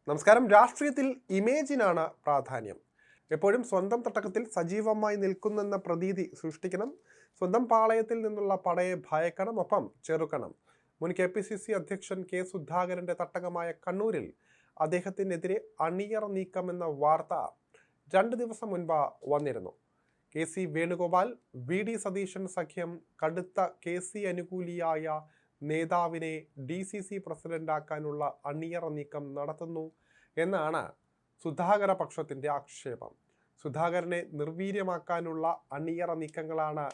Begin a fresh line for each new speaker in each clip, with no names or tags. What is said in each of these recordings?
നമസ്കാരം. രാഷ്ട്രീയത്തിൽ ഇമേജിനാണ് പ്രാധാന്യം. എപ്പോഴും സ്വന്തം തട്ടകത്തിൽ സജീവമായി നിൽക്കുന്നെന്ന പ്രതീതി സൃഷ്ടിക്കണം. സ്വന്തം പാളയത്തിൽ നിന്നുള്ള പടയെ ഭയക്കണം, ഒപ്പം ചെറുക്കണം. മുൻ KPCC അധ്യക്ഷൻ K സുധാകരന്റെ തട്ടകമായ കണ്ണൂരിൽ അദ്ദേഹത്തിനെതിരെ അണിയറ നീക്കമെന്ന വാർത്ത 2 ദിവസം മുൻപ് വന്നിരുന്നു. KC വേണുഗോപാൽ, VD സതീശൻ സഖ്യം കടുത്ത KC അനുകൂലിയായ നേതാവിനെ DCC പ്രസിഡന്റാക്കാനുള്ള അണിയറ നീക്കം നടത്തുന്നു എന്നാണ് സുധാകര പക്ഷത്തിന്റെ ആക്ഷേപം. സുധാകരനെ നിർവീര്യമാക്കാനുള്ള അണിയറ നീക്കങ്ങളാണ്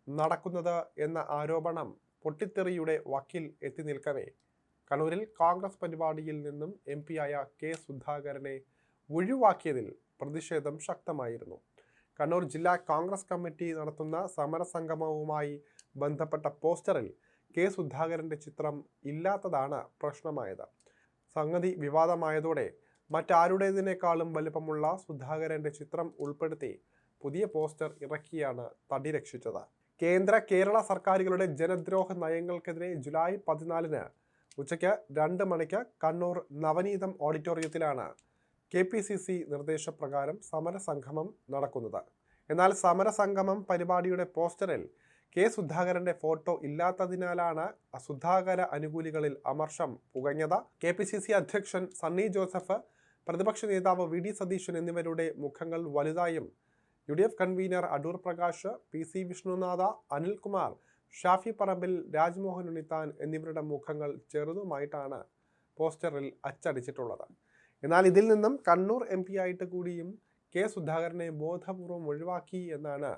നടക്കുന്നത് എന്ന ആരോപണം പൊട്ടിത്തെറിയുടെ വക്കിൽ എത്തി നിൽക്കവേ കണ്ണൂരിൽ കോൺഗ്രസ് പരിപാടിയിൽ നിന്നും MP ആയ K സുധാകരനെ ഒഴിവാക്കിയതിൽ പ്രതിഷേധം ശക്തമായിരുന്നു. കണ്ണൂർ ജില്ലാ കോൺഗ്രസ് കമ്മിറ്റി നടത്തുന്ന സമരസംഗമവുമായി ബന്ധപ്പെട്ട പോസ്റ്ററിൽ K സുധാകരന്റെ ചിത്രം ഇല്ലാത്തതാണ് പ്രശ്നമായത്. സംഗതി വിവാദമായതോടെ മറ്റാരുടേതിനേക്കാളും വലിപ്പമുള്ള സുധാകരന്റെ ചിത്രം ഉൾപ്പെടുത്തി പുതിയ പോസ്റ്റർ ഇറക്കിയാണ് തടി രക്ഷിച്ചത്. കേരള സർക്കാരുകളുടെ ജനദ്രോഹ നയങ്ങൾക്കെതിരെ ജൂലൈ 14 ഉച്ചയ്ക്ക് 2 മണിക്ക് കണ്ണൂർ നവനീതം ഓഡിറ്റോറിയത്തിലാണ് KPCC നിർദ്ദേശപ്രകാരം സമരസംഗമം നടക്കുന്നത്. എന്നാൽ സമരസംഗമം പരിപാടിയുടെ പോസ്റ്ററിൽ K സുധാകരന്റെ ഫോട്ടോ ഇല്ലാത്തതിനാലാണ് സുധാകര അനുകൂലികളിൽ അമർഷം പുകഞ്ഞത്. KPCC അധ്യക്ഷൻ സണ്ണി ജോസഫ്, പ്രതിപക്ഷ നേതാവ് VD സതീശൻ എന്നിവരുടെ മുഖങ്ങൾ വലുതായും UDF convener Adoor Prakash, PC Vishnunath, Anilkumar, Shafi Parambil, Rajmohan Unnithan എന്നിവരുടെ മുഖങ്ങൾ ചെറുതുമായിട്ടാണ് പോസ്റ്ററിൽ അച്ചടിച്ചിട്ടുള്ളത്. എന്നാൽ ഇതിൽ നിന്നും കണ്ണൂർ MP ആയിട്ട് കൂടിയും K സുധാകരനെ ബോധപൂർവം ഒഴിവാക്കി എന്നാണ്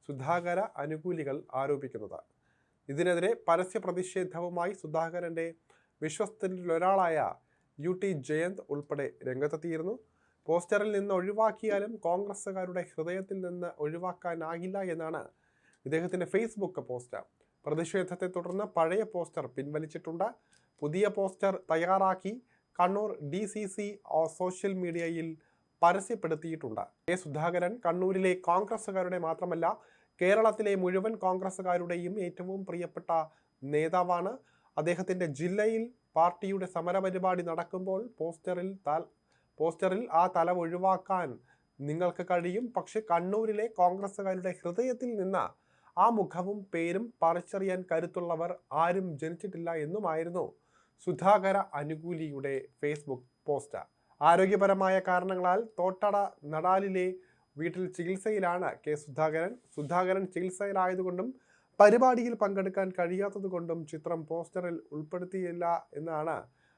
സുധാകര അനുകൂലികൾ ആരോപിക്കുന്നത്. ഇതിനെതിരെ പരസ്യ പ്രതിഷേധവുമായി സുധാകരന്റെ വിശ്വസ്തരിലൊരാളായ UT ജയന്ത് ഉൾപ്പെടെ രംഗത്തെത്തിയിരുന്നു. പോസ്റ്ററിൽ നിന്ന് ഒഴിവാക്കിയാലും കോൺഗ്രസുകാരുടെ ഹൃദയത്തിൽ നിന്ന് ഒഴിവാക്കാനാകില്ല എന്നാണ് ഇദ്ദേഹത്തിന്റെ ഫേസ്ബുക്ക് പോസ്റ്റ്. പ്രതിഷേധത്തെ തുടർന്ന് പഴയ പോസ്റ്റർ പിൻവലിച്ചിട്ടുണ്ട്. പുതിയ പോസ്റ്റർ തയ്യാറാക്കി കണ്ണൂർ DCC സോഷ്യൽ മീഡിയയിൽ പരസ്യപ്പെടുത്തിയിട്ടുണ്ട്. K സുധാകരൻ കണ്ണൂരിലെ കോൺഗ്രസുകാരുടെ മാത്രമല്ല കേരളത്തിലെ മുഴുവൻ കോൺഗ്രസുകാരുടെയും ഏറ്റവും പ്രിയപ്പെട്ട നേതാവാണ്. അദ്ദേഹത്തിന്റെ ജില്ലയിൽ പാർട്ടിയുടെ സമരപരിപാടി നടക്കുമ്പോൾ പോസ്റ്ററിൽ ആ തല ഒഴിവാക്കാൻ നിങ്ങൾക്ക് കഴിയും. പക്ഷെ കണ്ണൂരിലെ കോൺഗ്രസുകാരുടെ ഹൃദയത്തിൽ നിന്ന് ആ മുഖവും പേരും പറിച്ചറിയാൻ കരുത്തുള്ളവർ ആരും ജനിച്ചിട്ടില്ല എന്നുമായിരുന്നു സുധാകര അനുകൂലിയുടെ ഫേസ്ബുക്ക് പോസ്റ്റ്. ആരോഗ്യപരമായ കാരണങ്ങളാൽ തോട്ടട നടാലിലെ വീട്ടിൽ ചികിത്സയിലാണ് K സുധാകരൻ ചികിത്സയിലായതുകൊണ്ടും പരിപാടിയിൽ പങ്കെടുക്കാൻ കഴിയാത്തതുകൊണ്ടും ചിത്രം പോസ്റ്ററിൽ ഉൾപ്പെടുത്തിയില്ല എന്നാണ്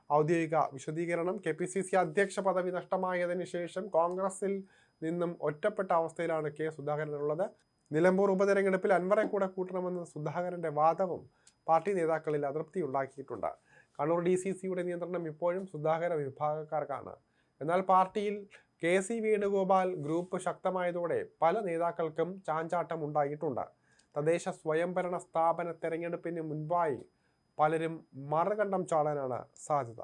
ഔദ്യോഗിക വിശദീകരണം. KPCC അധ്യക്ഷ പദവി നഷ്ടമായതിനു ശേഷം കോൺഗ്രസിൽ നിന്നും ഒറ്റപ്പെട്ട അവസ്ഥയിലാണ് K സുധാകരനുള്ളത്. നിലമ്പൂർ ഉപതെരഞ്ഞെടുപ്പിൽ അൻവറെ കൂടെ കൂട്ടണമെന്ന സുധാകരന്റെ വാദവും പാർട്ടി നേതാക്കളിൽ അതൃപ്തി ഉണ്ടാക്കിയിട്ടുണ്ട്. കണ്ണൂർ DCCയുടെ നിയന്ത്രണം ഇപ്പോഴും സുധാകര വിഭാഗക്കാർക്കാണ്. എന്നാൽ പാർട്ടിയിൽ KC വേണുഗോപാൽ ഗ്രൂപ്പ് ശക്തമായതോടെ പല നേതാക്കൾക്കും ചാഞ്ചാട്ടം ഉണ്ടായിട്ടുണ്ട്. തദ്ദേശ സ്വയംഭരണ സ്ഥാപന തെരഞ്ഞെടുപ്പിന് മുൻപായി പലരും മറുകണ്ഠം ചാടാനാണ് സാധ്യത.